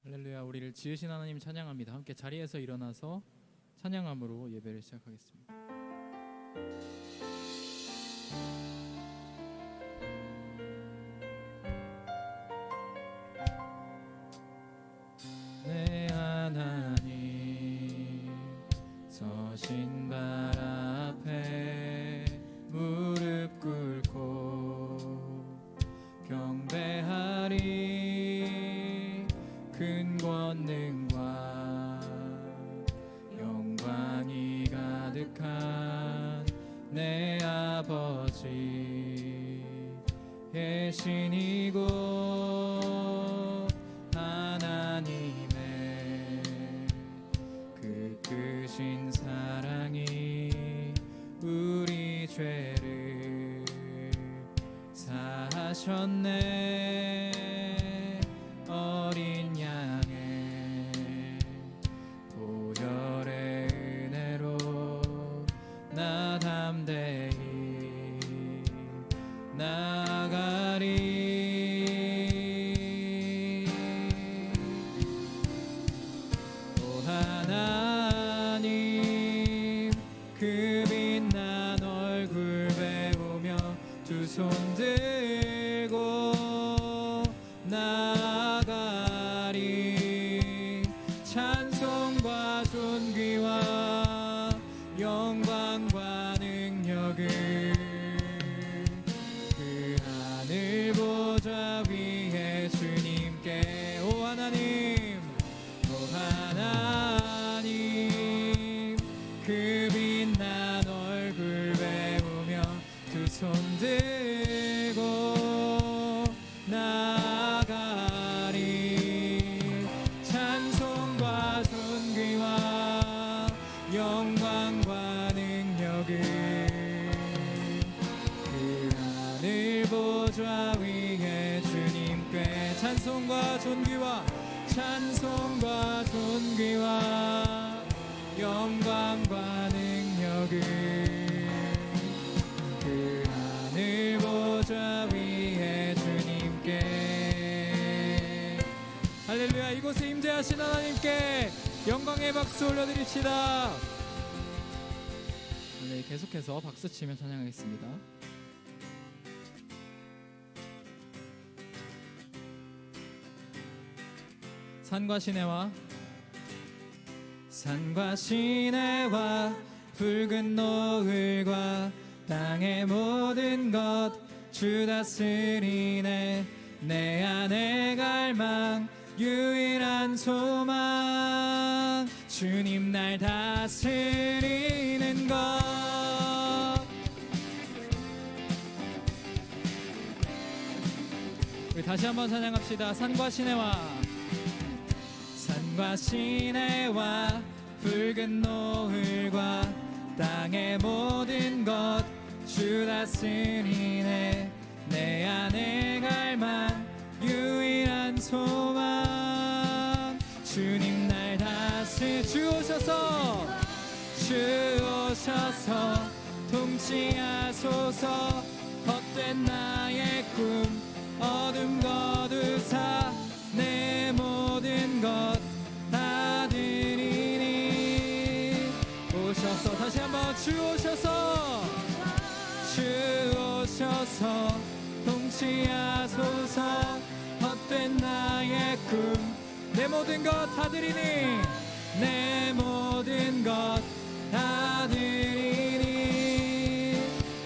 할렐루야. 우리를 지으신 하나님 찬양합니다. 함께 자리에서 일어나서 찬양함으로 예배를 시작하겠습니다. 내 하나님 서신 발 앞에 무릎 꿇고 경배하리. 큰 권능과 영광이 가득한 내 아버지 계신 이곳 하나님의 그 크신 사랑이 우리 죄를 사하셨네. 어린 양의 보혈의 은혜로 나 담대히 나아가리. 오 하나님 그 빛난 얼굴 배우며 두 손 들고 나아가리. 찬송과 존귀와 영광과 능력을 그 하늘 보좌 위에 주님께. 오 하나님 오 하나님 그 빛난 얼굴 배우며 두 손 들고 나아가리. 찬송과 존귀와 영광과 능력을 그 하늘 보좌 위에 주님께. 찬송과 존귀와 영광과 능력을 그 하늘 보좌 위에 주님께. 할렐루야. 이곳에 임재하신 하나님께 영광의 박수 올려드립시다. 네, 계속해서 박수치며 찬양하겠습니다. 산과 시내와 붉은 노을과 땅의 모든 것 주 다스리네. 내 안에 갈망 유일한 소망 주님 날 다스리는 것. 우리 다시 한번 찬양합시다. 산과 시내와 붉은 노을과 땅의 모든 것 주 다스리네. 내 안에 갈망 유일한 소망 주님 날 주 오셔서 통치하소서. 헛된 나의 꿈 어둠 거두사 내 모든 것 다 드리니. 오셔서 다시 한번 주 오셔서 통치하소서. 헛된 나의 꿈 내 모든 것 다 드리니. 내 모든 것 다 드리니.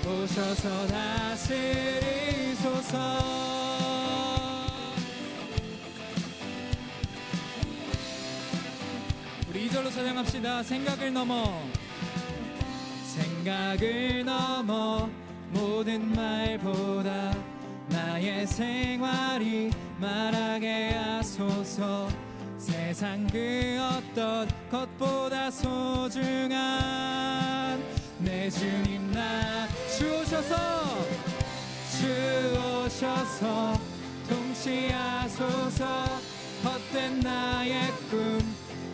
오셔서 다스리소서. 우리 2절로 찬양합시다. 생각을 넘어 모든 말보다 나의 생활이 말하게 하소서. 세상 그 어떤 것보다 소중한 내 주님 주 오셔서 통치하소서. 헛된 나의 꿈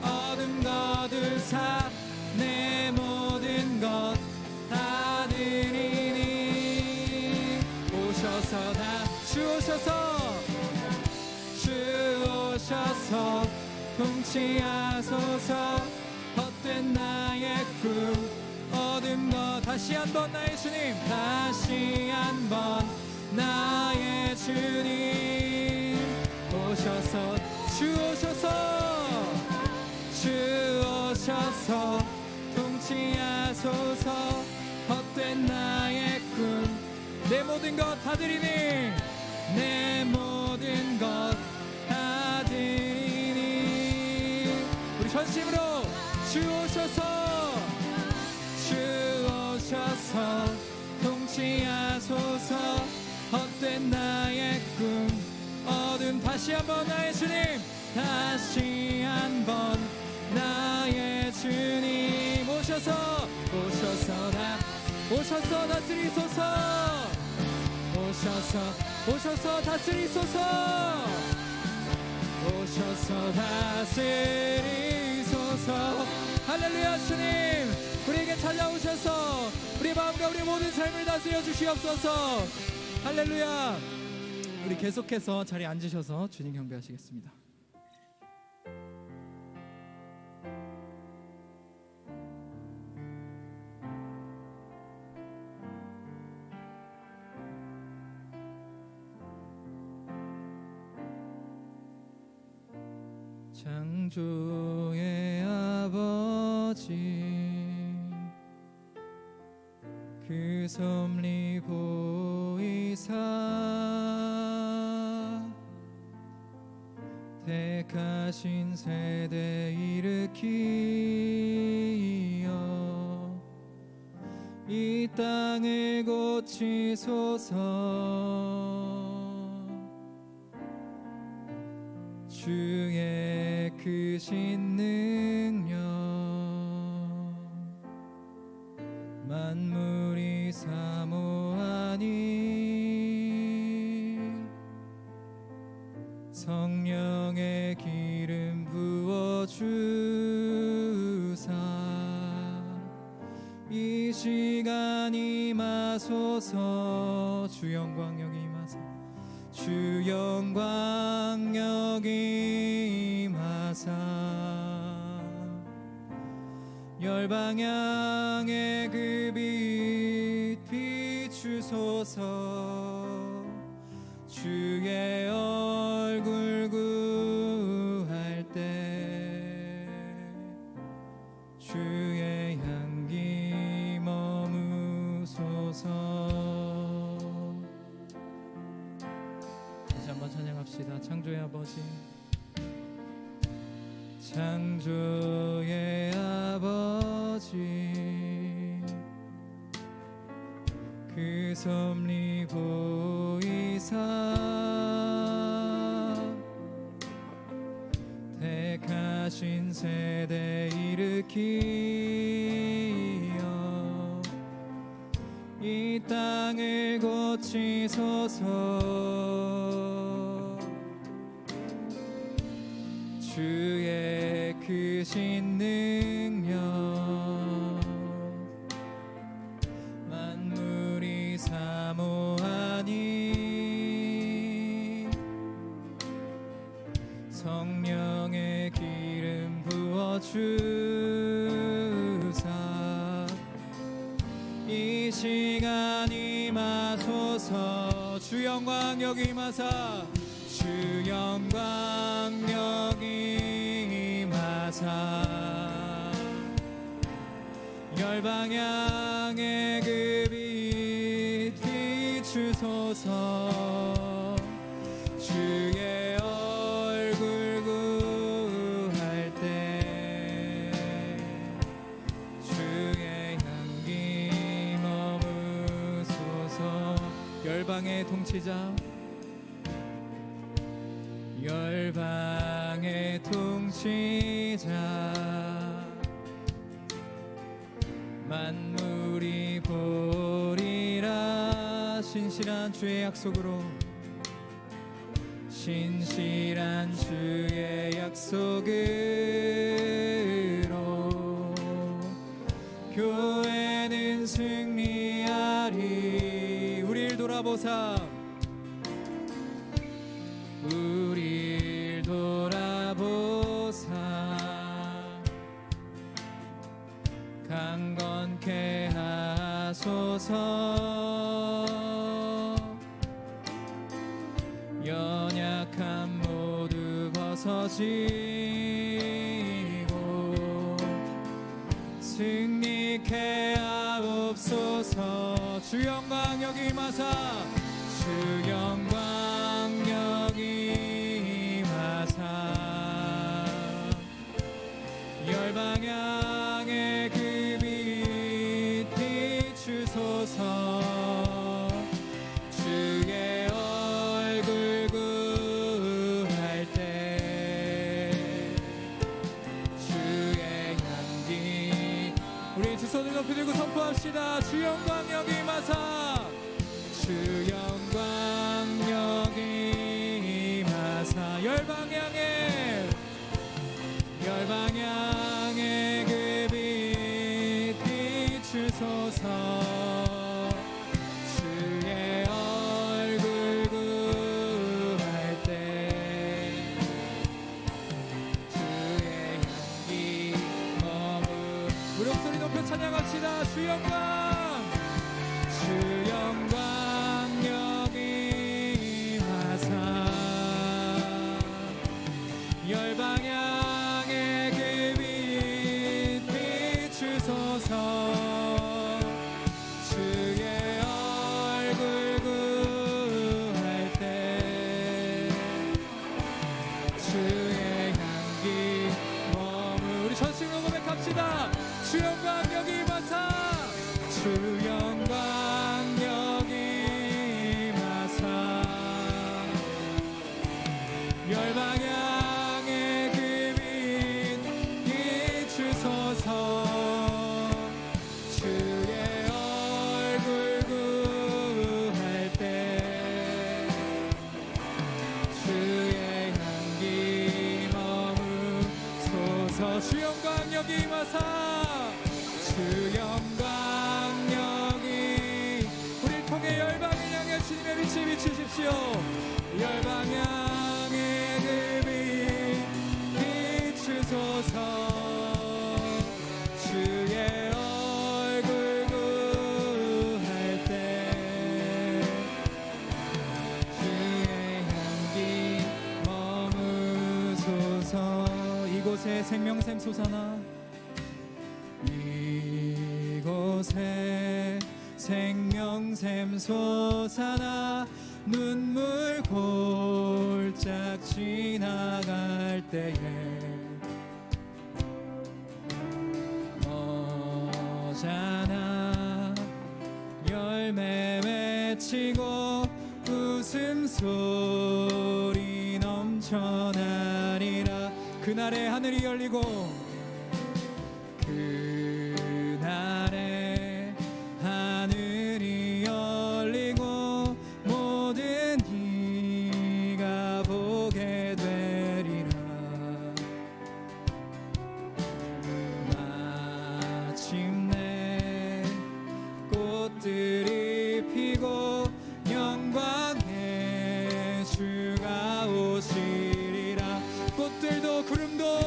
어둠 거두사 내 모든 것 다 드리니. 오셔서 주 오셔서 오셔서 통치하소서. 헛된 나의 꿈 얻은 것 다시 한번 나의 주님, 다시 한번 나의 주님 오셔서, 주 오셔서, 주 오셔서 통치하소서. 헛된 나의 꿈 내 모든 것 다 드리니, 내 모든 것 다 드리니. 우리 전심으로 주 오셔서, 주 오셔서 통치하소서. 헛된 나의 꿈 어둠 다시 한번 나의 주님, 다시 한번 나의 주님 오셔서, 오셔서 다스리소서. 오셔서 다스리소서. 오셔서 다스리소서. 할렐루야. 주님 우리에게 찾아오셔서 우리 마음과 우리 모든 삶을 다스려 주시옵소서. 할렐루야. 우리 계속해서 자리에 앉으셔서 주님 경배하시겠습니다. 창조의 아버지, 그 섭리 보이사 택하신 세대 일으키어 이 땅을 고치소서. 주의 크신 능력 만물이 사모하니 성령의 기름 부어주사 이 시간 임하소서. 주 영광 여기 임하사, 주 영광 여기 임하사 열방향의 그 빛 비추소서. 주의 얼굴 구할 때 주의 향기 머무소서. 다시 한번 찬양합시다. 창조의 아버지, 창조의 아버지, 그 섭리 보이사 택하신 세대 일으키어 이 땅을 고치소서. 주의 크신 능력 만물이 사모하니 성령의 기름 부어주사 이 시간 임하소서. 주 영광 여기 임하사, 주 영광 여기 임하사 열방향의 그 빛 비추소서. 주의 얼굴 구할 때 주의 향기 머무소서. 열방의 통치자, 열방의 통치자 만물이 보리라. 신실한 주의 약속으로, 신실한 주의 약속으로 교회는 승리하리. 우리를 돌아보사, 우리를 돌아 주셔서 연약함 모두 벗어지고 승리케 하옵소서. 주 영광 여기 임하사 주 영광 여기 임하사 열방향에 그 빛 비추소서. 주의 얼굴 구할 때 주의 향기 우리 두 손을 높이 들고 선포합시다. 주 영광 여기 임하사 주 영광 여기 임하사 열방향에 그 빛 비추소서. 주의 얼굴 구할 때 주의 향기 머무 우리 목소리 높여 찬양합시다. 주 영광 여기 임하사 열방향에 그 빛 비추소서. 주의 얼굴 구할 때 주의 향기 머무 우리 전심으로 고백합시다. 주 영광 여기 임하사 주 영광 여기 임하사 열방향에 그 빛 비추소서. 주의 얼굴 구할 때 주의 향기 머무소서. 주 영광 여기 임하사 주 영광 여기 우리를 통해 열방을 향해 주님의 빛을 비추십시오. 열방향에 그 빛 비추소서. 주의 얼굴 구할 때 주의 향기 머무소서. 이곳에 생명샘 솟아나 이곳에 생명샘 솟아나 눈물 골짝 지나갈 때에 너잖아 열매 맺히고 웃음소리 넘쳐나리라. 그날에 하늘이 열리고 그날에 하늘이 열리고 모든 이가 보게 되리라. 마침내 꽃들이 피고 영광의 주가 오시리라. 꽃들도 구름도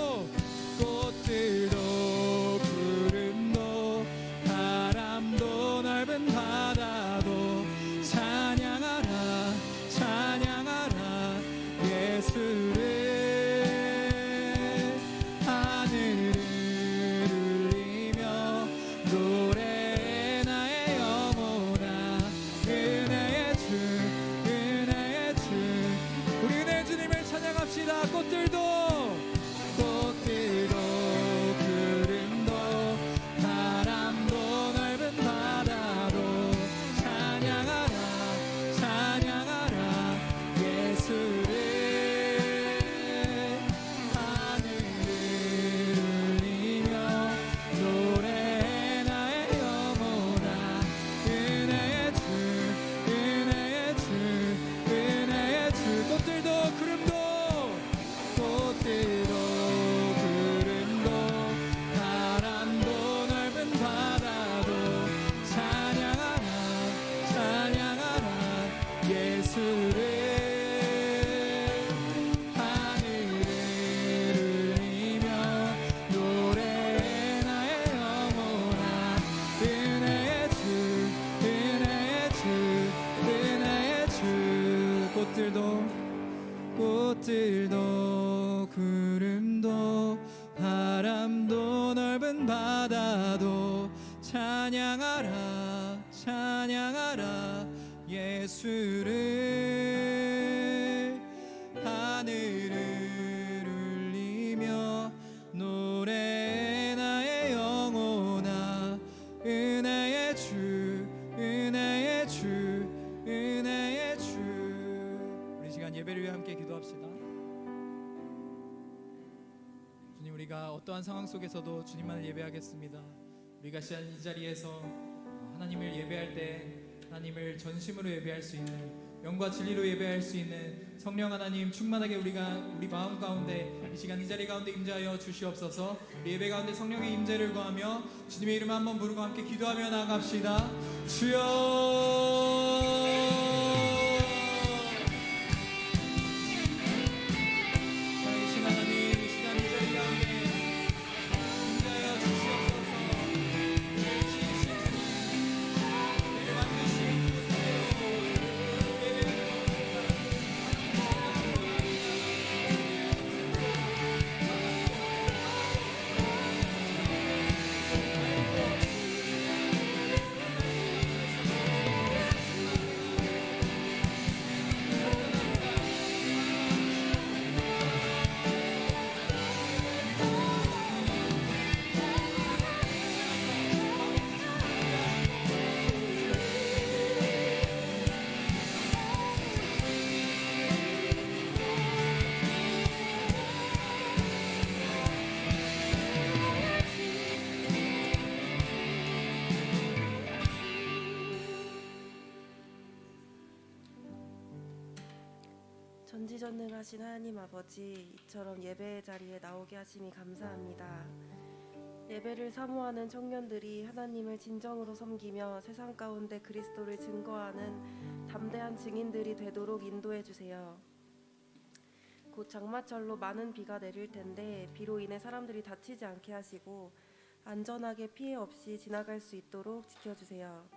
바람도 넓은 바다도 찬양하라 찬양하라 예수를. 하늘을 울리며 노래해 나의 영혼아 은혜의 주 우리 은혜의 주님을 찬양합시다. 꽃들도 구름도 바람도 넓은 바다도 찬양하라 예수를. 하늘을 울리며 노래해 나의 영혼아 은혜의 주 꽃들도 구름도 찬양하라 찬양하라 예수를 하늘을 울리며 노래해 나의 영혼아 은혜의 주 은혜의 주 은혜의 주. 우리 시간 예배를 위해 함께 기도합시다. 주님, 우리가 어떠한 상황 속에서도 주님만을 예배하겠습니다. 우리가 이 자리에서 하나님을 예배할 때 하나님을 전심으로 예배할 수 있는, 영과 진리로 예배할 수 있는 성령 하나님 충만하게 우리 마음 가운데 이 시간 이 자리 가운데 임재하여 주시옵소서. 우리 예배 가운데 성령의 임재를 구하며 주님의 이름 한번 부르고 함께 기도하며 나아갑시다. 주여 전지전능하신 하나님 아버지, 이처럼 예배의 자리에 나오게 하심이 감사합니다. 예배를 사모하는 청년들이 하나님을 진정으로 섬기며 세상 가운데 그리스도를 증거하는 담대한 증인들이 되도록 인도해 주세요. 곧 장마철로 많은 비가 내릴 텐데 비로 인해 사람들이 다치지 않게 하시고 안전하게 피해 없이 지나갈 수 있도록 지켜주세요.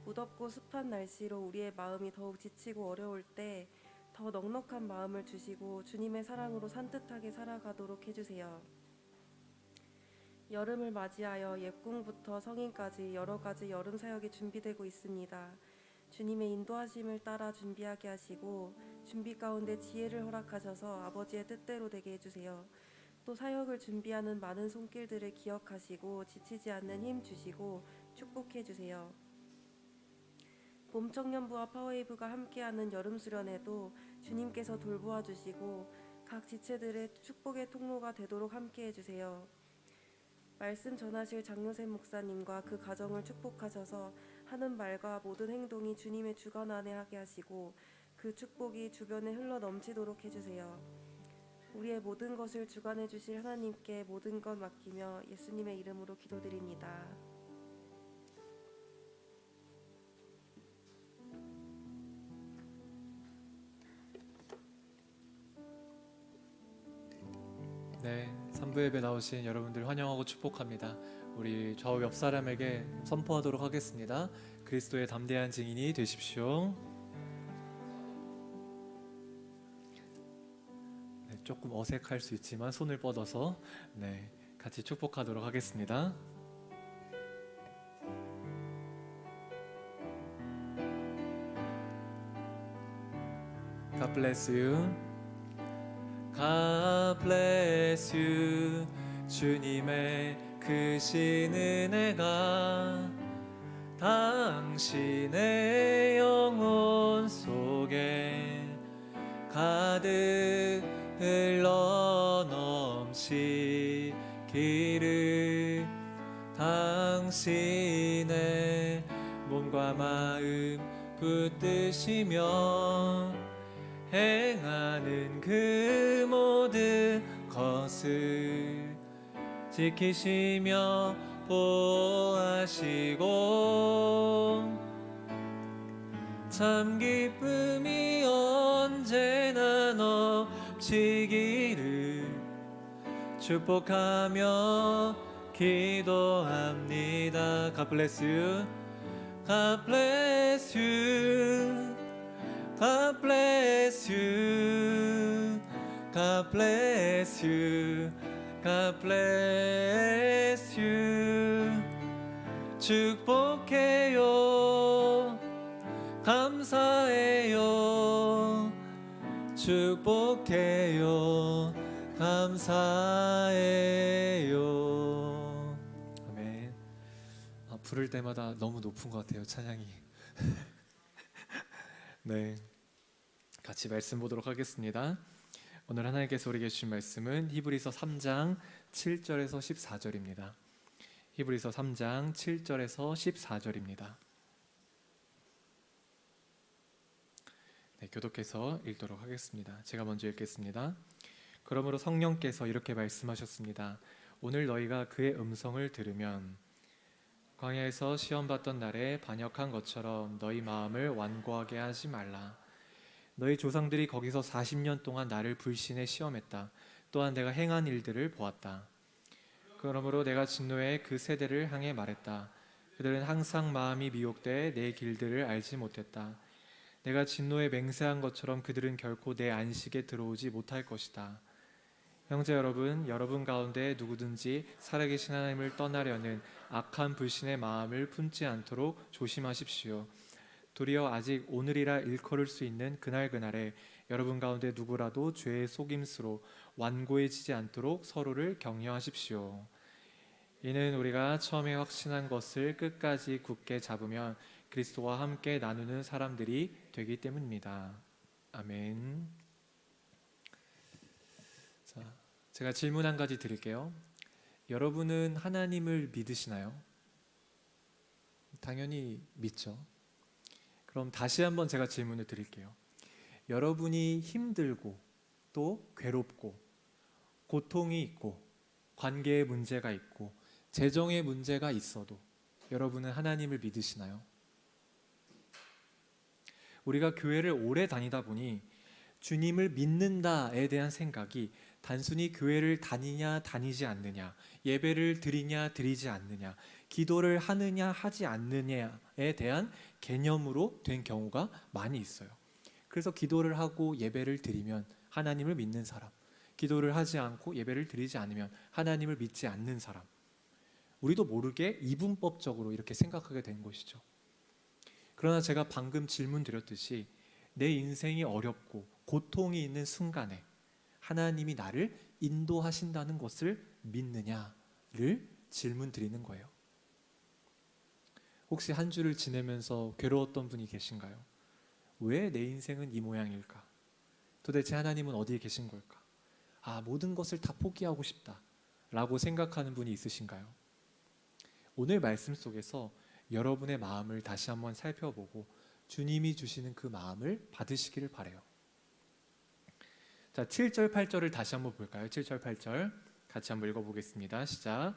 무덥고 습한 날씨로 우리의 마음이 더욱 지치고 어려울 때 더 넉넉한 마음을 주시고 주님의 사랑으로 산뜻하게 살아가도록 해주세요. 여름을 맞이하여 예꿈부터 성인까지 여러 가지 여름 사역이 준비되고 있습니다. 주님의 인도하심을 따라 준비하게 하시고 준비 가운데 지혜를 허락하셔서 아버지의 뜻대로 되게 해주세요. 또 사역을 준비하는 많은 손길들을 기억하시고 지치지 않는 힘 주시고 축복해 주세요. 봄청년부와 파워웨이브가 함께하는 여름 수련회도 주님께서 돌보아 주시고 각 지체들의 축복의 통로가 되도록 함께해 주세요. 말씀 전하실 장요셉 목사님과 그 가정을 축복하셔서 하는 말과 모든 행동이 주님의 주관 안에 하게 하시고 그 축복이 주변에 흘러 넘치도록 해주세요. 우리의 모든 것을 주관해 주실 하나님께 모든 것 맡기며 예수님의 이름으로 기도드립니다. 네, 3부 예배 나오신 여러분들 환영하고 축복합니다. 우리 좌우 옆 사람에게 선포하도록 하겠습니다. 그리스도의 담대한 증인이 되십시오. 네, 조금 어색할 수 있지만 손을 뻗어서 같이 축복하도록 하겠습니다. God bless you. God bless you. 주님의 크신 은혜가 당신의 영혼 속에 가득 흘러 넘치기를 당신의 몸과 마음 붙드시며 행하는 그 모든 것을 지키시며 보호하시고 참 기쁨이 언제나 넘치기를 축복하며 기도합니다. God bless you. God bless you. God bless you. God bless you. God bless you. 축복해요. 감사해요. 축복해요. 감사해요. 아멘. 부를 때마다 너무 높은 것 같아요, 찬양이. 네, 같이 말씀 보도록 하겠습니다. 오늘 하나님께서 우리에게 주신 말씀은 히브리서 3장 7절에서 14절입니다. 히브리서 3장 7절에서 14절입니다. 네, 교독해서 읽도록 하겠습니다. 제가 먼저 읽겠습니다. 그러므로 성령께서 이렇게 말씀하셨습니다. 오늘 너희가 그의 음성을 들으면 광야에서 시험받던 날에 반역한 것처럼 너희 마음을 완고하게 하지 말라. 너희 조상들이 거기서 40년 동안 나를 불신에 시험했다. 또한 내가 행한 일들을 보았다. 그러므로 내가 진노해 그 세대를 향해 말했다. 그들은 항상 마음이 미혹돼 내 길들을 알지 못했다. 내가 진노에 맹세한 것처럼 그들은 결코 내 안식에 들어오지 못할 것이다. 형제 여러분, 여러분 가운데 누구든지 살아계신 하나님을 떠나려는 악한 불신의 마음을 품지 않도록 조심하십시오. 도리어 아직 오늘이라 일컬을 수 있는 그날에 여러분 가운데 누구라도 죄의 속임수로 완고해지지 않도록 서로를 격려하십시오. 이는 우리가 처음에 확신한 것을 끝까지 굳게 잡으면 그리스도와 함께 나누는 사람들이 되기 때문입니다. 아멘. 자, 제가 질문 한 가지 드릴게요. 여러분은 하나님을 믿으시나요? 당연히 믿죠. 그럼 다시 한번 제가 질문을 드릴게요. 여러분이 힘들고 또 괴롭고 고통이 있고 관계에 문제가 있고 재정에 문제가 있어도 여러분은 하나님을 믿으시나요? 우리가 교회를 오래 다니다 보니 주님을 믿는다에 대한 생각이 단순히 교회를 다니냐 다니지 않느냐, 예배를 드리냐 드리지 않느냐, 기도를 하느냐 하지 않느냐에 대한 개념으로 된 경우가 많이 있어요. 그래서 기도를 하고 예배를 드리면 하나님을 믿는 사람, 기도를 하지 않고 예배를 드리지 않으면 하나님을 믿지 않는 사람, 우리도 모르게 이분법적으로 이렇게 생각하게 된 것이죠. 그러나 제가 방금 질문 드렸듯이 내 인생이 어렵고 고통이 있는 순간에 하나님이 나를 인도하신다는 것을 믿느냐를 질문 드리는 거예요. 혹시 한 주를 지내면서 괴로웠던 분이 계신가요? 왜 내 인생은 이 모양일까? 도대체 하나님은 어디에 계신 걸까? 모든 것을 다 포기하고 싶다 라고 생각하는 분이 있으신가요? 오늘 말씀 속에서 여러분의 마음을 다시 한번 살펴보고 주님이 주시는 그 마음을 받으시기를 바라요. 자, 7절 8절을 다시 한번 볼까요? 7절 8절 같이 한번 읽어보겠습니다. 시작.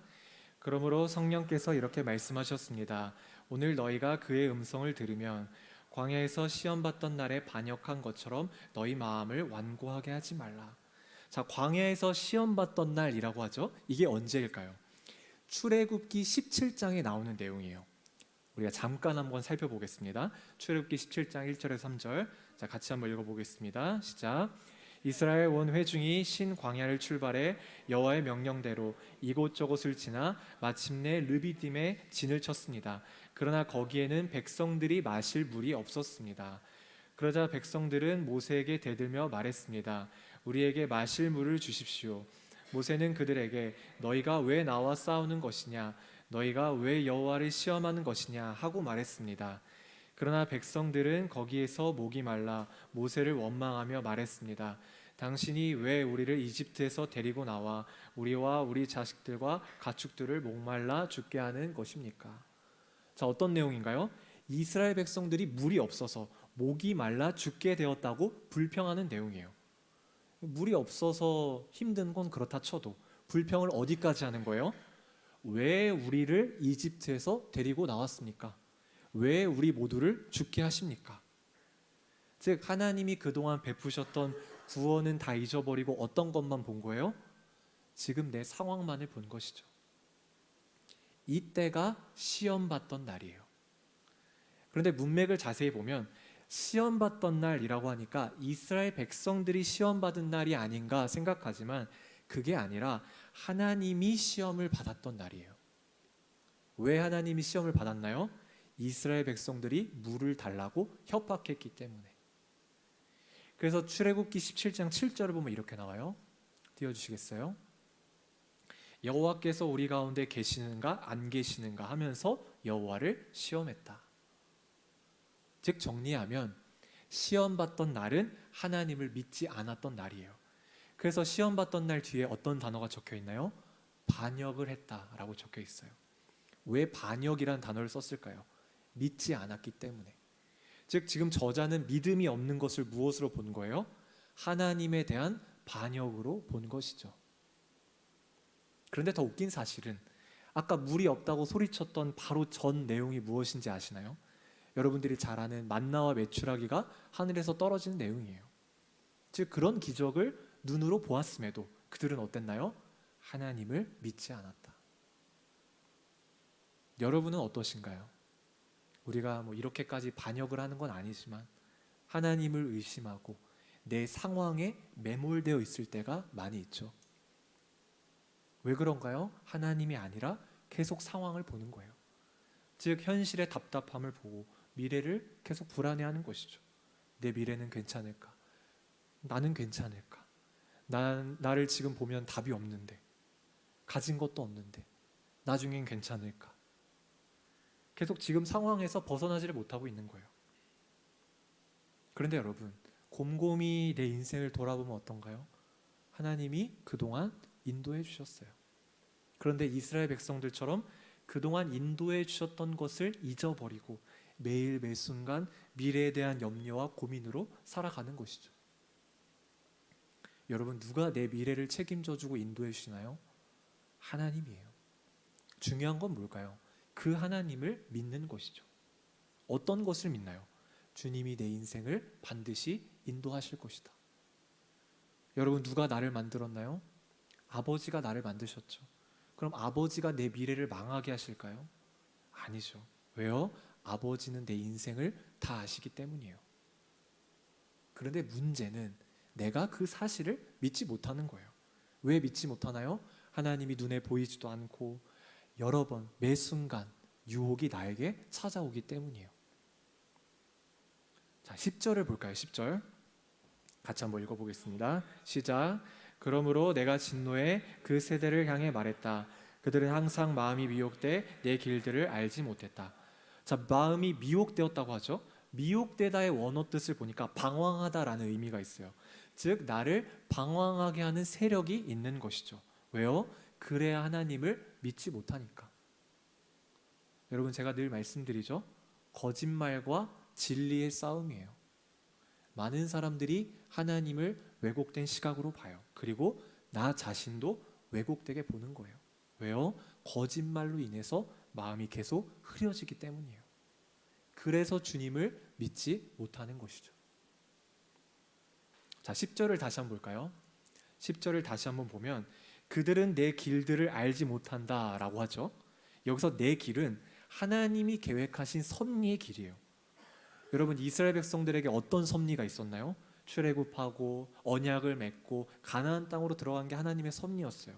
그러므로 성령께서 이렇게 말씀하셨습니다. 오늘 너희가 그의 음성을 들으면 광야에서 시험받던 날에 반역한 것처럼 너희 마음을 완고하게 하지 말라. 자, 광야에서 시험받던 날이라고 하죠. 이게 언제일까요? 출애굽기 17장에 나오는 내용이에요. 우리가 잠깐 한번 살펴보겠습니다. 출애굽기 17장 1절에서 3절. 자, 같이 한번 읽어보겠습니다. 시작. 이스라엘 온 회중이 신 광야를 출발해 여호와의 명령대로 이곳저곳을 지나 마침내 르비딤에 진을 쳤습니다. 그러나 거기에는 백성들이 마실 물이 없었습니다. 그러자 백성들은 모세에게 대들며 말했습니다. 우리에게 마실 물을 주십시오. 모세는 그들에게 너희가 왜 나와 싸우는 것이냐, 너희가 왜 여호와를 시험하는 것이냐 하고 말했습니다. 그러나 백성들은 거기에서 목이 말라 모세를 원망하며 말했습니다. 당신이 왜 우리를 이집트에서 데리고 나와 우리와 우리 자식들과 가축들을 목말라 죽게 하는 것입니까? 자, 어떤 내용인가요? 이스라엘 백성들이 물이 없어서 목이 말라 죽게 되었다고 불평하는 내용이에요. 물이 없어서 힘든 건 그렇다 쳐도 불평을 어디까지 하는 거예요? 왜 우리를 이집트에서 데리고 나왔습니까? 왜 우리 모두를 죽게 하십니까? 즉 하나님이 그동안 베푸셨던 구원은 다 잊어버리고 어떤 것만 본 거예요? 지금 내 상황만을 본 것이죠. 이때가 시험받던 날이에요. 그런데 문맥을 자세히 보면 시험받던 날이라고 하니까 이스라엘 백성들이 시험받은 날이 아닌가 생각하지만 그게 아니라 하나님이 시험을 받았던 날이에요. 왜 하나님이 시험을 받았나요? 이스라엘 백성들이 물을 달라고 협박했기 때문에. 그래서 출애굽기 17장 7절을 보면 이렇게 나와요. 띄워주시겠어요? 여호와께서 우리 가운데 계시는가 안 계시는가 하면서 여호와를 시험했다. 즉 정리하면 시험 받던 날은 하나님을 믿지 않았던 날이에요. 그래서 시험 받던 날 뒤에 어떤 단어가 적혀 있나요? 반역을 했다라고 적혀 있어요. 왜 반역이라는 단어를 썼을까요? 믿지 않았기 때문에. 즉 지금 저자는 믿음이 없는 것을 무엇으로 본 거예요? 하나님에 대한 반역으로 본 것이죠. 그런데 더 웃긴 사실은 아까 물이 없다고 소리쳤던 바로 전 내용이 무엇인지 아시나요? 여러분들이 잘 아는 만나와 메추라기가 하늘에서 떨어지는 내용이에요. 즉 그런 기적을 눈으로 보았음에도 그들은 어땠나요? 하나님을 믿지 않았다. 여러분은 어떠신가요? 우리가 이렇게까지 반역을 하는 건 아니지만 하나님을 의심하고 내 상황에 매몰되어 있을 때가 많이 있죠. 왜 그런가요? 하나님이 아니라 계속 상황을 보는 거예요. 즉 현실의 답답함을 보고 미래를 계속 불안해하는 것이죠. 내 미래는 괜찮을까? 나는 괜찮을까? 나를 지금 보면 답이 없는데, 가진 것도 없는데 나중엔 괜찮을까? 계속 지금 상황에서 벗어나지를 못하고 있는 거예요. 그런데 여러분, 곰곰이 내 인생을 돌아보면 어떤가요? 하나님이 그동안 인도해 주셨어요. 그런데 이스라엘 백성들처럼 그동안 인도해 주셨던 것을 잊어버리고 매일 매 순간 미래에 대한 염려와 고민으로 살아가는 것이죠. 여러분, 누가 내 미래를 책임져 주고 인도해 주시나요? 하나님이에요. 중요한 건 뭘까요? 그 하나님을 믿는 것이죠. 어떤 것을 믿나요? 주님이 내 인생을 반드시 인도하실 것이다. 여러분, 누가 나를 만들었나요? 아버지가 나를 만드셨죠. 그럼 아버지가 내 미래를 망하게 하실까요? 아니죠. 왜요? 아버지는 내 인생을 다 아시기 때문이에요. 그런데 문제는 내가 그 사실을 믿지 못하는 거예요. 왜 믿지 못하나요? 하나님이 눈에 보이지도 않고 여러 번 매 순간 유혹이 나에게 찾아오기 때문이에요. 자, 10절을 볼까요? 10절 같이 한번 읽어보겠습니다. 시작. 그러므로 내가 진노해 그 세대를 향해 말했다. 그들은 항상 마음이 미혹돼 내 길들을 알지 못했다. 자, 마음이 미혹되었다고 하죠. 미혹되다의 원어 뜻을 보니까 방황하다라는 의미가 있어요. 즉 나를 방황하게 하는 세력이 있는 것이죠. 왜요? 그래야 하나님을 믿지 못하니까. 여러분, 제가 늘 말씀드리죠. 거짓말과 진리의 싸움이에요. 많은 사람들이 하나님을 왜곡된 시각으로 봐요. 그리고 나 자신도 왜곡되게 보는 거예요. 왜요? 거짓말로 인해서 마음이 계속 흐려지기 때문이에요. 그래서 주님을 믿지 못하는 것이죠. 자, 10절을 다시 한번 볼까요? 10절을 다시 한번 보면 그들은 내 길들을 알지 못한다 라고 하죠. 여기서 내 길은 하나님이 계획하신 섭리의 길이에요. 여러분, 이스라엘 백성들에게 어떤 섭리가 있었나요? 출애굽하고 언약을 맺고 가나안 땅으로 들어간 게 하나님의 섭리였어요.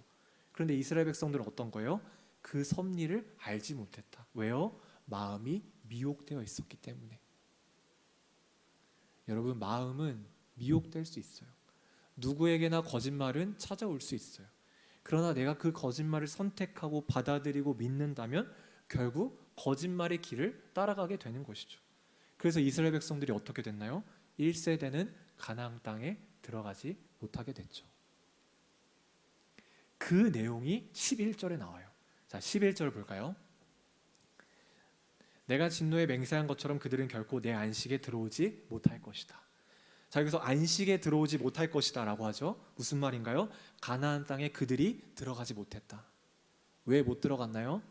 그런데 이스라엘 백성들은 어떤 거예요? 그 섭리를 알지 못했다. 왜요? 마음이 미혹되어 있었기 때문에. 여러분, 마음은 미혹될 수 있어요. 누구에게나 거짓말은 찾아올 수 있어요. 그러나 내가 그 거짓말을 선택하고 받아들이고 믿는다면 결국 거짓말의 길을 따라가게 되는 것이죠. 그래서 이스라엘 백성들이 어떻게 됐나요? 1세대는 가나안 땅에 들어가지 못하게 됐죠. 그 내용이 11절에 나와요. 자, 11절 볼까요? 내가 진노에 맹세한 것처럼 그들은 결코 내 안식에 들어오지 못할 것이다. 자, 여기서 안식에 들어오지 못할 것이다 라고 하죠. 무슨 말인가요? 가나안 땅에 그들이 들어가지 못했다. 왜 못 들어갔나요?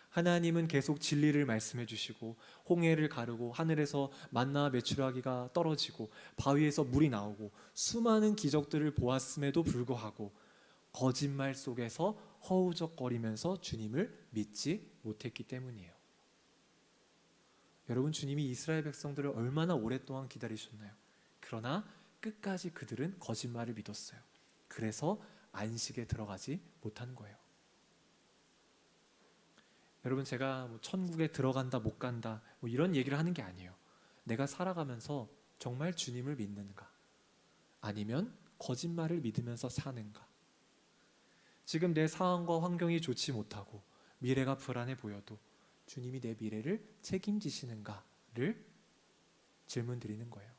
하나님은 계속 진리를 말씀해 주시고 홍해를 가르고 하늘에서 만나와 메추라기가 떨어지고 바위에서 물이 나오고 수많은 기적들을 보았음에도 불구하고 거짓말 속에서 허우적거리면서 주님을 믿지 못했기 때문이에요. 여러분, 주님이 이스라엘 백성들을 얼마나 오랫동안 기다리셨나요? 그러나 끝까지 그들은 거짓말을 믿었어요. 그래서 안식에 들어가지 못한 거예요. 여러분 제가 뭐 천국에 들어간다 못 간다 뭐 이런 얘기를 하는 게 아니에요. 내가 살아가면서 정말 주님을 믿는가? 아니면 거짓말을 믿으면서 사는가? 지금 내 상황과 환경이 좋지 못하고 미래가 불안해 보여도 주님이 내 미래를 책임지시는가를 질문 드리는 거예요.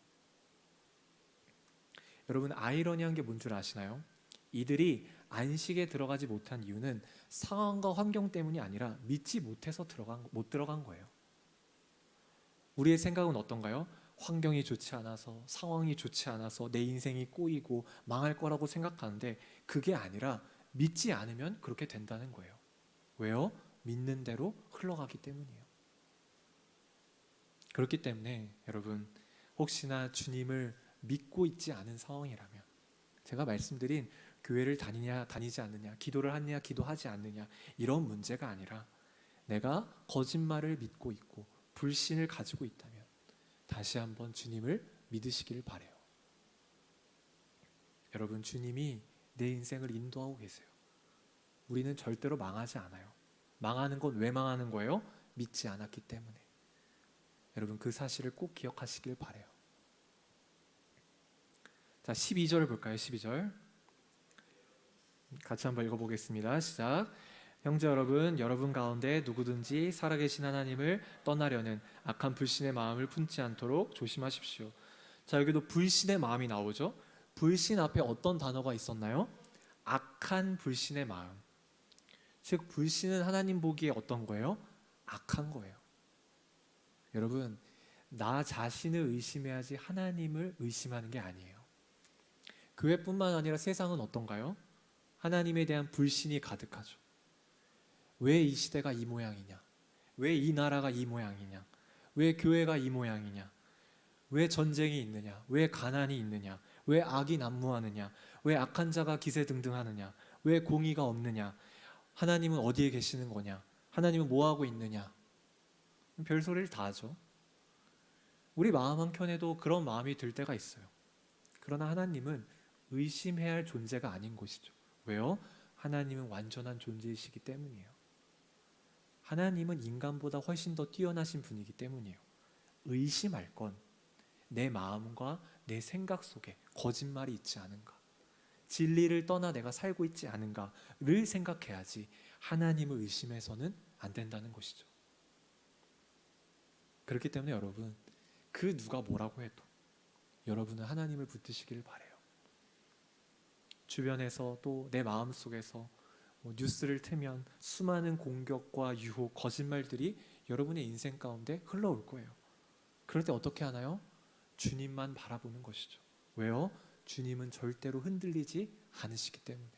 여러분 아이러니한 게 뭔 줄 아시나요? 이들이 안식에 들어가지 못한 이유는 상황과 환경 때문이 아니라 믿지 못해서 못 들어간 거예요. 우리의 생각은 어떤가요? 환경이 좋지 않아서, 상황이 좋지 않아서 내 인생이 꼬이고 망할 거라고 생각하는데 그게 아니라 믿지 않으면 그렇게 된다는 거예요. 왜요? 믿는 대로 흘러가기 때문이에요. 그렇기 때문에 여러분 혹시나 주님을 믿고 있지 않은 상황이라면 제가 말씀드린 교회를 다니냐 다니지 않느냐, 기도를 하느냐 기도하지 않느냐 이런 문제가 아니라 내가 거짓말을 믿고 있고 불신을 가지고 있다면 다시 한번 주님을 믿으시길 바라요. 여러분 주님이 내 인생을 인도하고 계세요. 우리는 절대로 망하지 않아요. 망하는 건 왜 망하는 거예요? 믿지 않았기 때문에. 여러분 그 사실을 꼭 기억하시길 바라요. 자 12절을 볼까요? 12절 같이 한번 읽어보겠습니다. 시작. 형제 여러분, 여러분 가운데 누구든지 살아계신 하나님을 떠나려는 악한 불신의 마음을 품지 않도록 조심하십시오. 자 여기도 불신의 마음이 나오죠. 불신 앞에 어떤 단어가 있었나요? 악한 불신의 마음. 즉 불신은 하나님 보기에 어떤 거예요? 악한 거예요. 여러분 나 자신을 의심해야지 하나님을 의심하는 게 아니에요. 교회뿐만 아니라 세상은 어떤가요? 하나님에 대한 불신이 가득하죠. 왜 이 시대가 이 모양이냐? 왜 이 나라가 이 모양이냐? 왜 교회가 이 모양이냐? 왜 전쟁이 있느냐? 왜 가난이 있느냐? 왜 악이 난무하느냐? 왜 악한 자가 기세등등하느냐? 왜 공의가 없느냐? 하나님은 어디에 계시는 거냐? 하나님은 뭐 하고 있느냐? 별소리를 다 하죠. 우리 마음 한켠에도 그런 마음이 들 때가 있어요. 그러나 하나님은 의심해야 할 존재가 아닌 것이죠. 왜요? 하나님은 완전한 존재이시기 때문이에요. 하나님은 인간보다 훨씬 더 뛰어나신 분이기 때문이에요. 의심할 건 내 마음과 내 생각 속에 거짓말이 있지 않은가, 진리를 떠나 내가 살고 있지 않은가를 생각해야지 하나님을 의심해서는 안 된다는 것이죠. 그렇기 때문에 여러분 그 누가 뭐라고 해도 여러분은 하나님을 붙드시길 바라요. 주변에서 또 내 마음속에서 뉴스를 틀면 수많은 공격과 유혹, 거짓말들이 여러분의 인생 가운데 흘러올 거예요. 그럴 때 어떻게 하나요? 주님만 바라보는 것이죠. 왜요? 주님은 절대로 흔들리지 않으시기 때문에.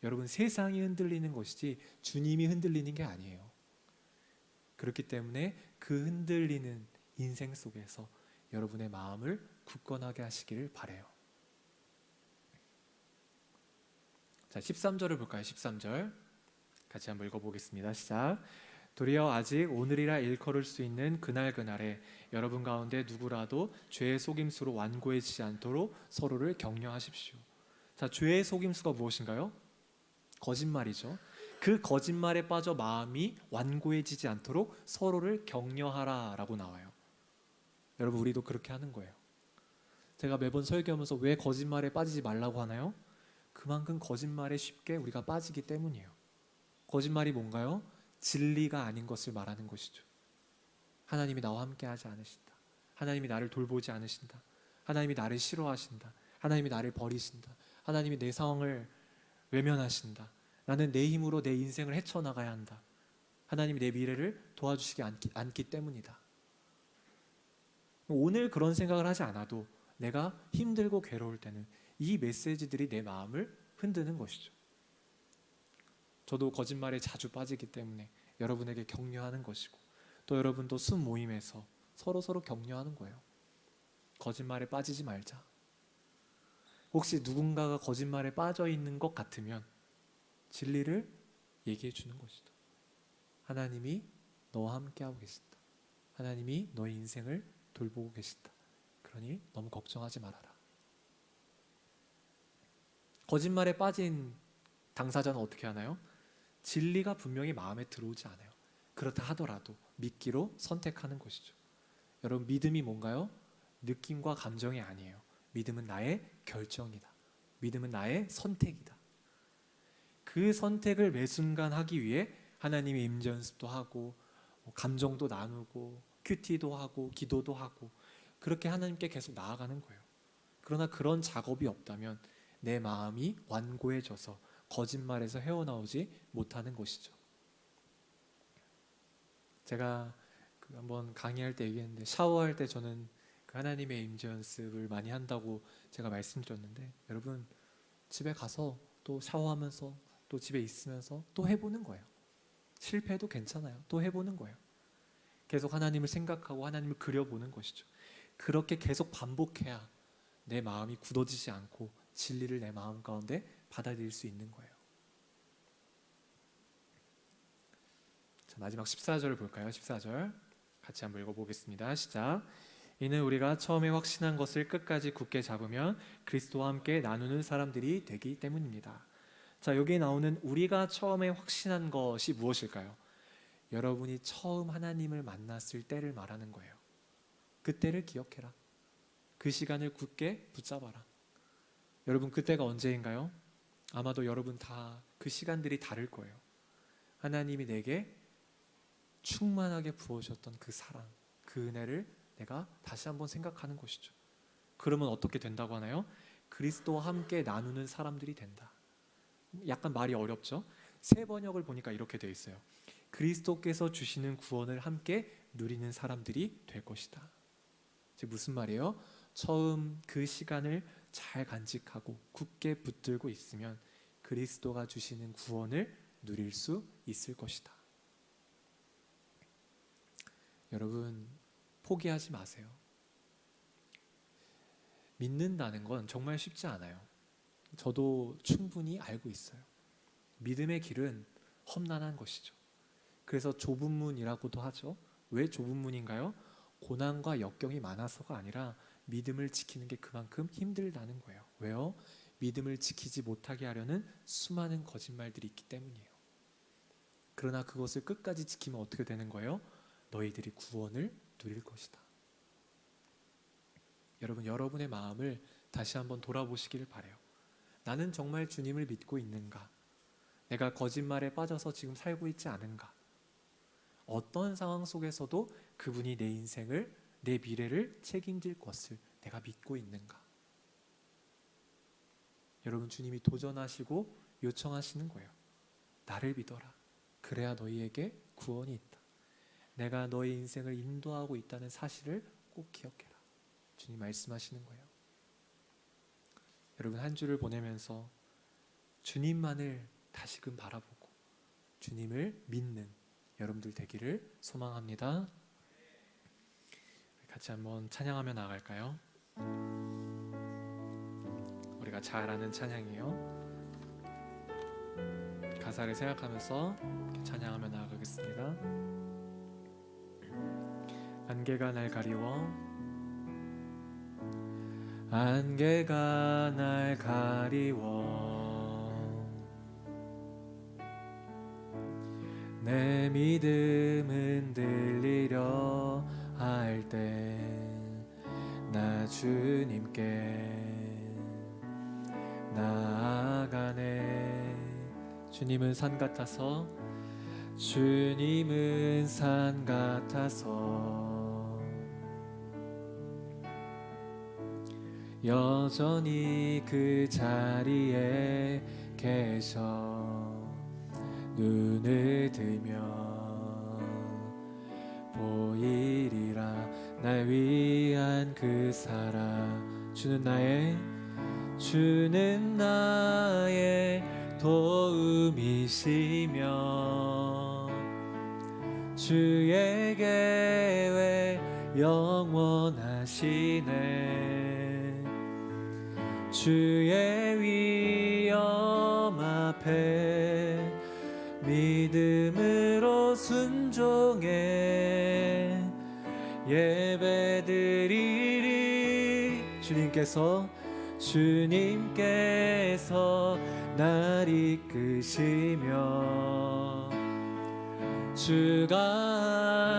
여러분 세상이 흔들리는 것이지 주님이 흔들리는 게 아니에요. 그렇기 때문에 그 흔들리는 인생 속에서 여러분의 마음을 굳건하게 하시기를 바라요. 자 13절을 볼까요? 13절 같이 한번 읽어보겠습니다. 시작. 도리어 아직 오늘이라 일컬을 수 있는 그날에 여러분 가운데 누구라도 죄의 속임수로 완고해지지 않도록 서로를 격려하십시오. 자 죄의 속임수가 무엇인가요? 거짓말이죠. 그 거짓말에 빠져 마음이 완고해지지 않도록 서로를 격려하라 라고 나와요. 여러분 우리도 그렇게 하는 거예요. 제가 매번 설교하면서 왜 거짓말에 빠지지 말라고 하나요? 그만큼 거짓말에 쉽게 우리가 빠지기 때문이에요. 거짓말이 뭔가요? 진리가 아닌 것을 말하는 것이죠. 하나님이 나와 함께 하지 않으신다. 하나님이 나를 돌보지 않으신다. 하나님이 나를 싫어하신다. 하나님이 나를 버리신다. 하나님이 내 상황을 외면하신다. 나는 내 힘으로 내 인생을 헤쳐나가야 한다. 하나님이 내 미래를 도와주시지 않기 때문이다. 오늘 그런 생각을 하지 않아도 내가 힘들고 괴로울 때는 이 메시지들이 내 마음을 흔드는 것이죠. 저도 거짓말에 자주 빠지기 때문에 여러분에게 격려하는 것이고 또 여러분도 순 모임에서 서로 격려하는 거예요. 거짓말에 빠지지 말자. 혹시 누군가가 거짓말에 빠져 있는 것 같으면 진리를 얘기해 주는 것이다. 하나님이 너와 함께하고 계신다. 하나님이 너의 인생을 돌보고 계신다. 그러니 너무 걱정하지 말아라. 거짓말에 빠진 당사자는 어떻게 하나요? 진리가 분명히 마음에 들어오지 않아요. 그렇다 하더라도 믿기로 선택하는 것이죠. 여러분, 믿음이 뭔가요? 느낌과 감정이 아니에요. 믿음은 나의 결정이다. 믿음은 나의 선택이다. 그 선택을 매 순간 하기 위해 하나님의 임재 연습도 하고 감정도 나누고 큐티도 하고 기도도 하고 그렇게 하나님께 계속 나아가는 거예요. 그러나 그런 작업이 없다면 내 마음이 완고해져서 거짓말에서 헤어나오지 못하는 것이죠. 제가 한번 강의할 때 얘기했는데, 샤워할 때 저는 그 하나님의 임재 연습을 많이 한다고 제가 말씀드렸는데, 여러분 집에 가서 또 샤워하면서 또 집에 있으면서 또 해보는 거예요. 실패해도 괜찮아요. 또 해보는 거예요. 계속 하나님을 생각하고 하나님을 그려보는 것이죠. 그렇게 계속 반복해야 내 마음이 굳어지지 않고 진리를 내 마음 가운데 받아들일 수 있는 거예요. 자, 마지막 14절을 볼까요? 14절 같이 한번 읽어보겠습니다. 시작. 이는 우리가 처음에 확신한 것을 끝까지 굳게 잡으면 그리스도와 함께 나누는 사람들이 되기 때문입니다. 자, 여기 나오는 우리가 처음에 확신한 것이 무엇일까요? 여러분이 처음 하나님을 만났을 때를 말하는 거예요. 그때를 기억해라. 그 시간을 굳게 붙잡아라. 여러분, 그때가 언제인가요? 아마도 여러분 다 그 시간들이 다를 거예요. 하나님이 내게 충만하게 부어주셨던 그 사랑, 그 은혜를 내가 다시 한번 생각하는 것이죠. 그러면 어떻게 된다고 하나요? 그리스도와 함께 나누는 사람들이 된다. 약간 말이 어렵죠? 새 번역을 보니까 이렇게 되어 있어요. 그리스도께서 주시는 구원을 함께 누리는 사람들이 될 것이다. 즉 무슨 말이에요? 처음 그 시간을 잘 간직하고 굳게 붙들고 있으면 그리스도가 주시는 구원을 누릴 수 있을 것이다. 여러분, 포기하지 마세요. 믿는다는 건 정말 쉽지 않아요. 저도 충분히 알고 있어요. 믿음의 길은 험난한 것이죠. 그래서 좁은 문이라고도 하죠. 왜 좁은 문인가요? 고난과 역경이 많아서가 아니라 믿음을 지키는 게 그만큼 힘들다는 거예요. 왜요? 믿음을 지키지 못하게 하려는 수많은 거짓말들이 있기 때문이에요. 그러나 그것을 끝까지 지키면 어떻게 되는 거예요? 너희들이 구원을 누릴 것이다. 여러분, 여러분의 마음을 다시 한번 돌아보시기를 바라요. 나는 정말 주님을 믿고 있는가? 내가 거짓말에 빠져서 지금 살고 있지 않은가? 어떤 상황 속에서도 그분이 내 인생을, 내 미래를 책임질 것을 내가 믿고 있는가? 여러분, 주님이 도전하시고 요청하시는 거예요. 나를 믿어라. 그래야 너희에게 구원이 있다. 내가 너희 인생을 인도하고 있다는 사실을 꼭 기억해라. 주님 말씀하시는 거예요. 여러분, 한 주를 보내면서 주님만을 다시금 바라보고 주님을 믿는 여러분들 되기를 소망합니다. 같이 한번 찬양하며 나갈까요? 우리가 잘 아는 찬양이에요. 가사를 생각하면서 찬양하며 나아가겠습니다. 안개가 날 가리워, 안개가 날 가리워, 내 믿음은 들리려 할 때 나 주님께 나아가네. 주님은 산 같아서, 주님은 산 같아서 여전히 그 자리에 계셔. 눈을 들면 보이리라 날 위한 그 사랑. 주는 나의 도움이시며 주의 계획 영원하시네. 주의 위엄 앞에 믿음으로 순종해 예배드리리. 주님께서 날 이끄시며 주가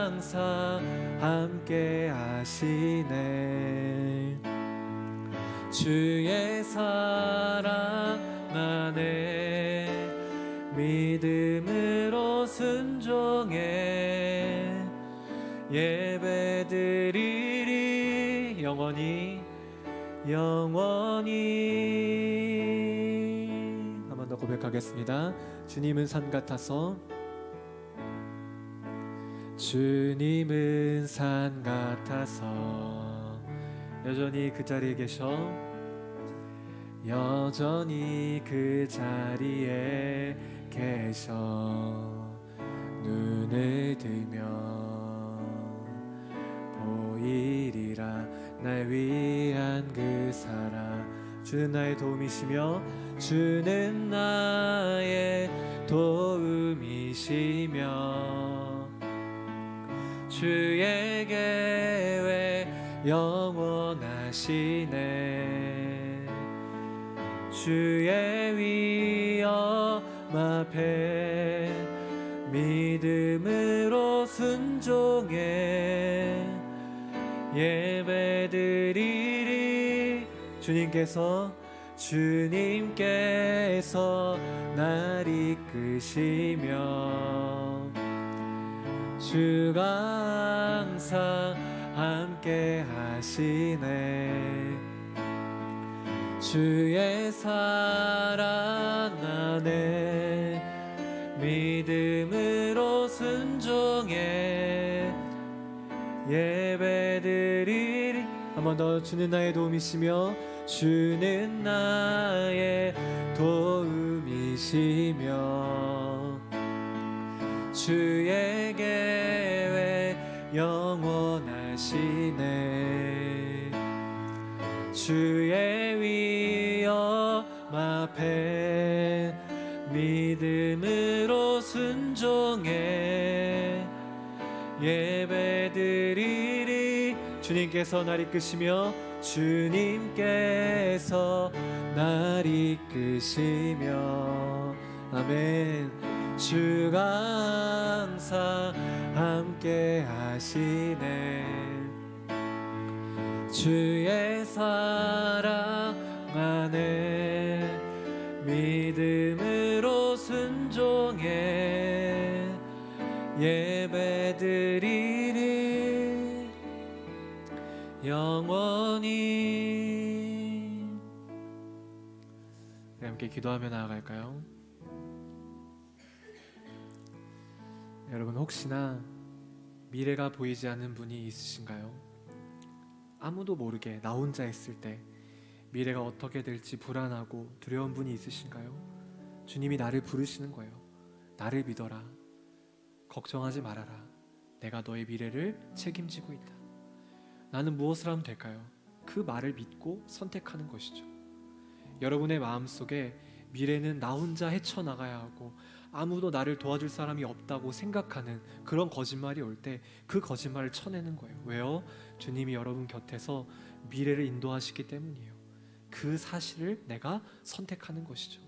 항상 함께 하시네. 주의 사랑 안에 믿음으로 순종해 예배드리리 영원히 한 번 더 고백하겠습니다. 주님은 산 같아서 주님은 산 같아서 여전히 그 자리에 계셔 여전히 그 자리에 계셔 눈을 들면 보이리라 날 위한 그 사랑 주는 나의 도움이시며 주는 나의 도움이시며 주의 계획 영원하시네 주의 위엄 앞에 믿음으로 순종해 예배드리리 주님께서 날 이끄시며 주가 항상 함께 하시네 주의 사랑 안에 믿음으로 순종해 예배드리리 한 번 더 주는 나의 도움이시며 주는 나의 도움이시며 주의 계획 영원하시네 주의 위엄 앞에 믿음으로 순종해 예배드리리 주님께서 날 이끄시며 주님께서 날 이끄시며 아멘 주가 항상 함께 하시네 주의 사랑 안에 믿음으로 순종해 예배드리리 영원히 우리 함께 기도하며 나아갈까요? 여러분 혹시나 미래가 보이지 않는 분이 있으신가요? 아무도 모르게 나 혼자 있을 때 미래가 어떻게 될지 불안하고 두려운 분이 있으신가요? 주님이 나를 부르시는 거예요. 나를 믿어라. 걱정하지 말아라. 내가 너의 미래를 책임지고 있다. 나는 무엇을 하면 될까요? 그 말을 믿고 선택하는 것이죠. 여러분의 마음속에 미래는 나 혼자 헤쳐나가야 하고 아무도 나를 도와줄 사람이 없다고 생각하는 그런 거짓말이 올 때 그 거짓말을 쳐내는 거예요. 왜요? 주님이 여러분 곁에서 미래를 인도하시기 때문이에요. 그 사실을 내가 선택하는 것이죠.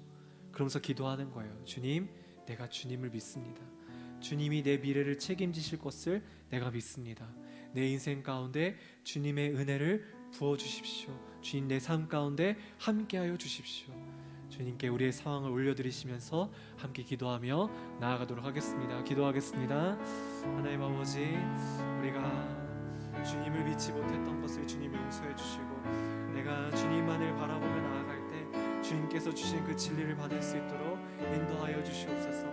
그러면서 기도하는 거예요. 주님, 내가 주님을 믿습니다. 주님이 내 미래를 책임지실 것을 내가 믿습니다. 내 인생 가운데 주님의 은혜를 부어주십시오. 주님 내 삶 가운데 함께하여 주십시오. 주님께 우리의 상황을 올려드리시면서 함께 기도하며 나아가도록 하겠습니다. 기도하겠습니다. 하나님 아버지, 우리가 주님을 믿지 못했던 것을 주님이 용서해 주시고 내가 주님만을 바라보며 나아갈 때 주님께서 주신 그 진리를 받을 수 있도록 인도하여 주시옵소서.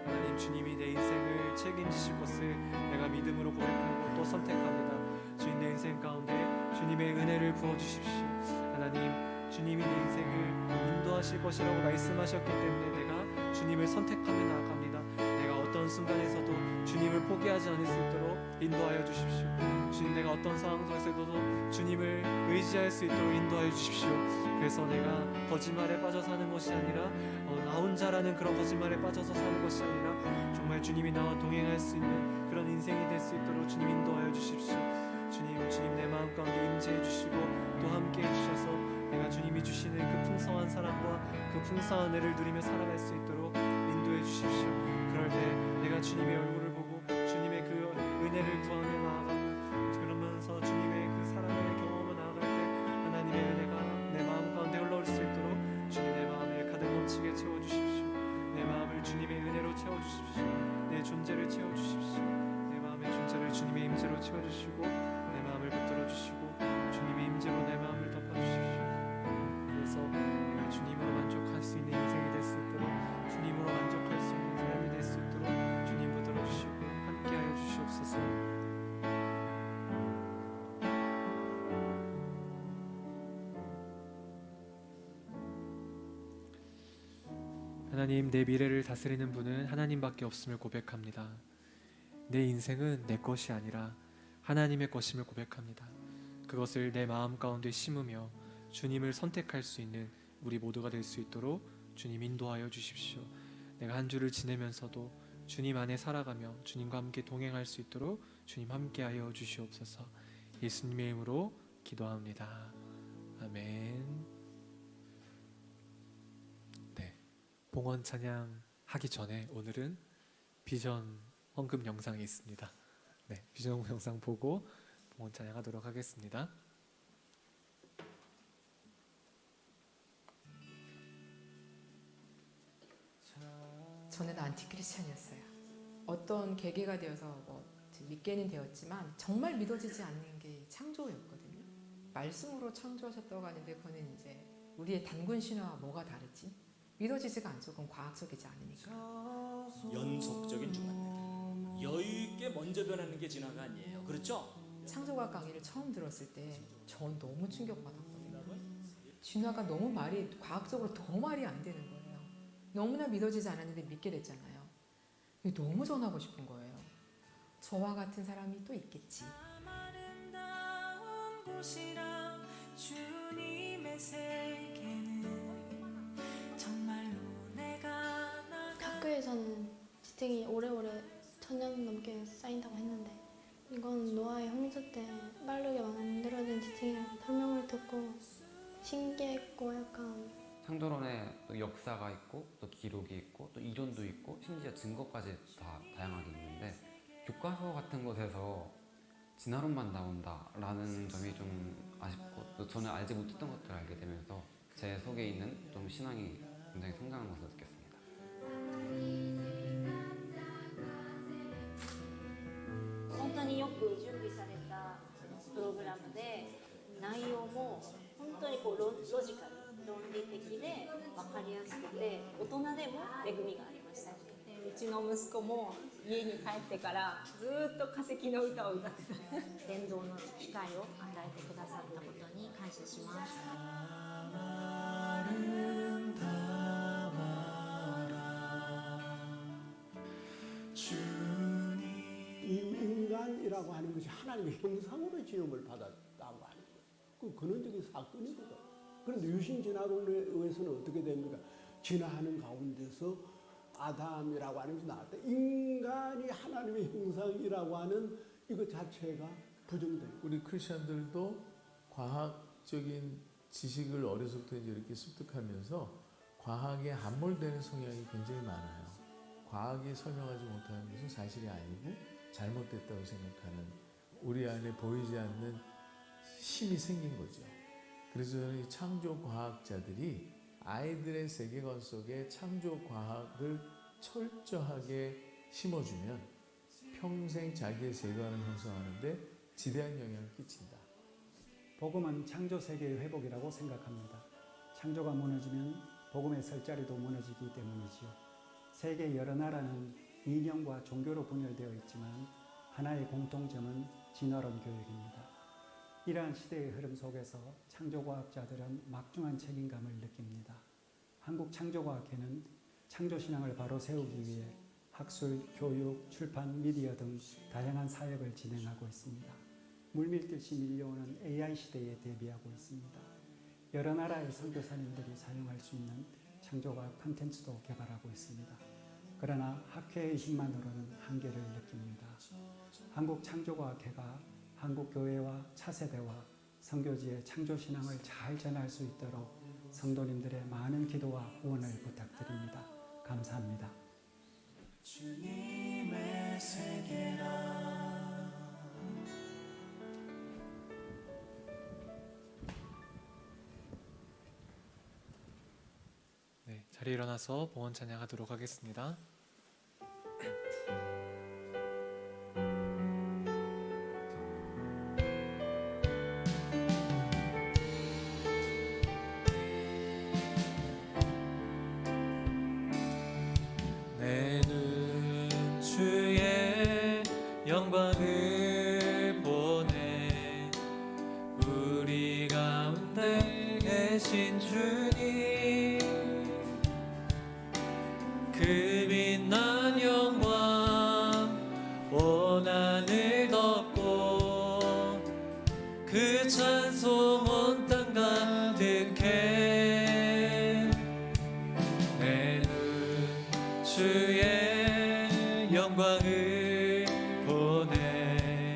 하나님, 주님이 내 인생을 책임지실 것을 내가 믿음으로 고백하고 또 선택합니다. 주님, 내 인생 가운데 주님의 은혜를 부어주십시오. 하나님, 주님이 내 인생을 인도하실 것이라고 말씀하셨기 때문에 내가 주님을 선택하며 나아갑니다. 내가 어떤 순간에서도 주님을 포기하지 않을 수 있도록 인도하여 주십시오. 주님, 내가 어떤 상황 속에서도 주님을 의지할 수 있도록 인도하여 주십시오. 그래서 내가 거짓말에 빠져 사는 것이 아니라 나 혼자라는 그런 거짓말에 빠져서 사는 것이 아니라 정말 주님이 나와 동행할 수 있는 그런 인생이 될 수 있도록 주님 인도하여 주십시오. 주님 내 마음 가운데 임재해 주시고 또 함께해 주셔서 내가 주님이 주시는 그 풍성한 사랑과 그 풍성한 은혜를 누리며 살아갈 수 있도록 인도해 주십시오. 그럴 때 내가 주님의 얼굴을 보고 채워주십시오. 내 존재를 채워주십시오. 내 마음의 존재를 주님의 임재로 채워주시고 내 마음을 붙들어 주시고 주님의 임재로 내 마음을 덮어주십시오. 그래서 내가 주님으로 만족할 수 있는 인생이 될 수 있도록 주님으로 만족할 수 있는 삶이 될 수 있도록 주님 붙들어 주시고 함께하여 주시옵소서. 하나님, 내 미래를 다스리는 분은 하나님밖에 없음을 고백합니다. 내 인생은 내 것이 아니라 하나님의 것임을 고백합니다. 그것을 내 마음 가운데 심으며 주님을 선택할 수 있는 우리 모두가 될 수 있도록 주님 인도하여 주십시오. 내가 한 주를 지내면서도 주님 안에 살아가며 주님과 함께 동행할 수 있도록 주님 함께하여 주시옵소서. 예수님의 이름으로 기도합니다. 아멘. 네, 봉헌 찬양 하기 전에 오늘은 비전 헌금 영상이 있습니다. 네, 비전 영상 보고 봉헌 찬양하도록 하겠습니다. 저는 안티크리스찬이었어요. 어떤 계기가 되어서 믿게는 되었지만 정말 믿어지지 않는 게 창조였거든요. 말씀으로 창조하셨다고 하는데 그거는 이제 우리의 단군 신화와 뭐가 다르지? 믿어지지가 않죠. 그건 과학적이지 않으니까. 연속적인 주관들, 여유 있게 먼저 변하는 게 진화가 아니에요. 그렇죠? 창조과학 강의를 처음 들었을 때 전 너무 충격받았거든요. 진화가 너무 과학적으로 더 말이 안 되는 거예요. 너무나 믿어지지 않았는데 믿게 됐잖아요. 이게 너무 전하고 싶은 거예요. 저와 같은 사람이 또 있겠지. 학교에서는 지탱이 오래오래 1000년 넘게 쌓인다고 했는데 이건 노아의 홍수 때 빠르게 만들어진 지탱이라고 설명을 듣고 신기했고 약간 창조론에 또 역사가 있고 또 기록이 있고 또 이론도 있고 심지어 증거까지 다 다양하게 있는데 교과서 같은 곳에서 진화론만 나온다라는 점이 좀 아쉽고 또 저는 알지 못했던 것들을 알게 되면서 제 속에 있는 좀 신앙이 굉장히 성장하는 것을 느꼈습니다. 本当によく準備されたプログラムで内容も本当にこうロジカル論理的で分かりやすくて大人でも恵みがありました。でうちの息子も家に帰ってからずっと化石の歌を歌ってた。伝道の機会を与えてくださったことに感謝します。 이 인간이라고 하는 것이 하나님의 형상으로 지음을 받았다고 하는 거예요. 그 근원적인 사건이거든. 그런데 유신진화론에 의해서는 어떻게 됩니까? 진화하는 가운데서 아담이라고 하는 것이 나왔다. 인간이 하나님의 형상이라고 하는 이것 자체가 부정돼요. 우리 크리스천들도 과학적인 지식을 어려서부터 이제 이렇게 습득하면서 과학에 함몰되는 성향이 굉장히 많아요. 과학이 설명하지 못하는 것은 사실이 아니고 잘못됐다고 생각하는 우리 안에 보이지 않는 힘이 생긴 거죠. 그래서 저는 이 창조 과학자들이 아이들의 세계관 속에 창조 과학을 철저하게 심어주면 평생 자기의 세계관을 형성하는데 지대한 영향을 끼친다. 복음은 창조 세계의 회복이라고 생각합니다. 창조가 무너지면 복음의 설 자리도 무너지기 때문이지요. 세계 여러 나라는 이념과 종교로 분열되어 있지만 하나의 공통점은 진화론 교육입니다. 이러한 시대의 흐름 속에서 창조과학자들은 막중한 책임감을 느낍니다. 한국창조과학회는 창조신앙을 바로 세우기 위해 학술, 교육, 출판, 미디어 등 다양한 사역을 진행하고 있습니다. 물밀듯이 밀려오는 AI 시대에 대비하고 있습니다. 여러 나라의 선교사님들이 사용할 수 있는 창조과학 콘텐츠도 개발하고 있습니다. 그러나 학회의 힘만으로는 한계를 느낍니다. 한국창조과학회가 한국교회와 차세대와 선교지의 창조신앙을 잘 전할 수 있도록 성도님들의 많은 기도와 후원을 부탁드립니다. 감사합니다. 주님의 세계라. 네, 자리에 일어나서 봉헌 찬양하도록 하겠습니다. 내 눈 주의 영광을 보네. 우리 가운데 계신 주님, 그 빛난 영광 온 하늘 덮고 그 찬송 온 땅 가득해. 내 눈 주의 영광을 보네.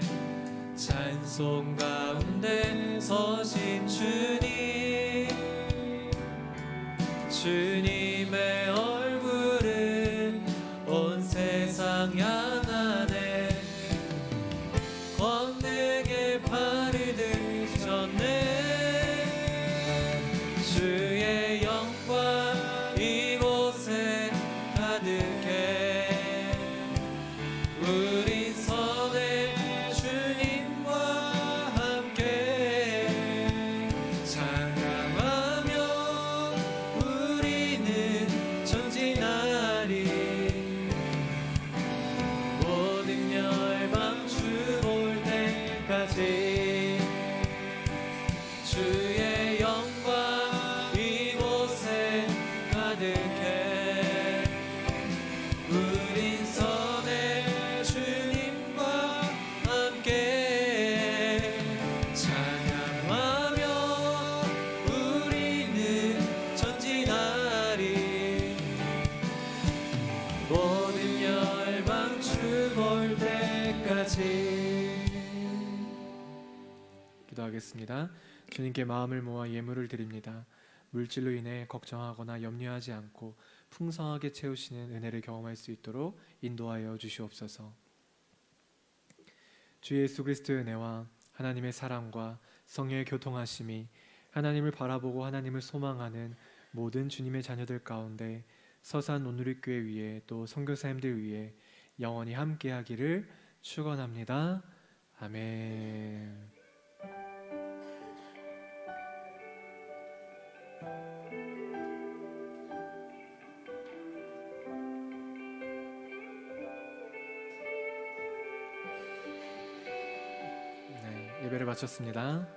찬송 가운데 서신 주님, 주님의 얼굴을 온 세상 향하네. 권능의 팔을 드셨네. 주의 영광 이곳에 가득해. 우린 선의 주님과 함께 찬양하며 우리는 전진하리. 모든 열방 주 볼 때까지 주의 영광 이곳에 가득해. 우린 선의 주님과 함께 찬양하며 우리는 전진하리. 모든 열방 주 볼 때까지. 기도하겠습니다. 주님께 마음을 모아 예물을 드립니다. 물질로 인해 걱정하거나 염려하지 않고 풍성하게 채우시는 은혜를 경험할 수 있도록 인도하여 주시옵소서. 주 예수 그리스도의 은혜와 하나님의 사랑과 성령의 교통하심이 하나님을 바라보고 하나님을 소망하는 모든 주님의 자녀들 가운데 서산 온누리교회 위에 또 선교사님들 위에 영원히 함께하기를 축원합니다. 아멘. 네, 예배를 마쳤습니다.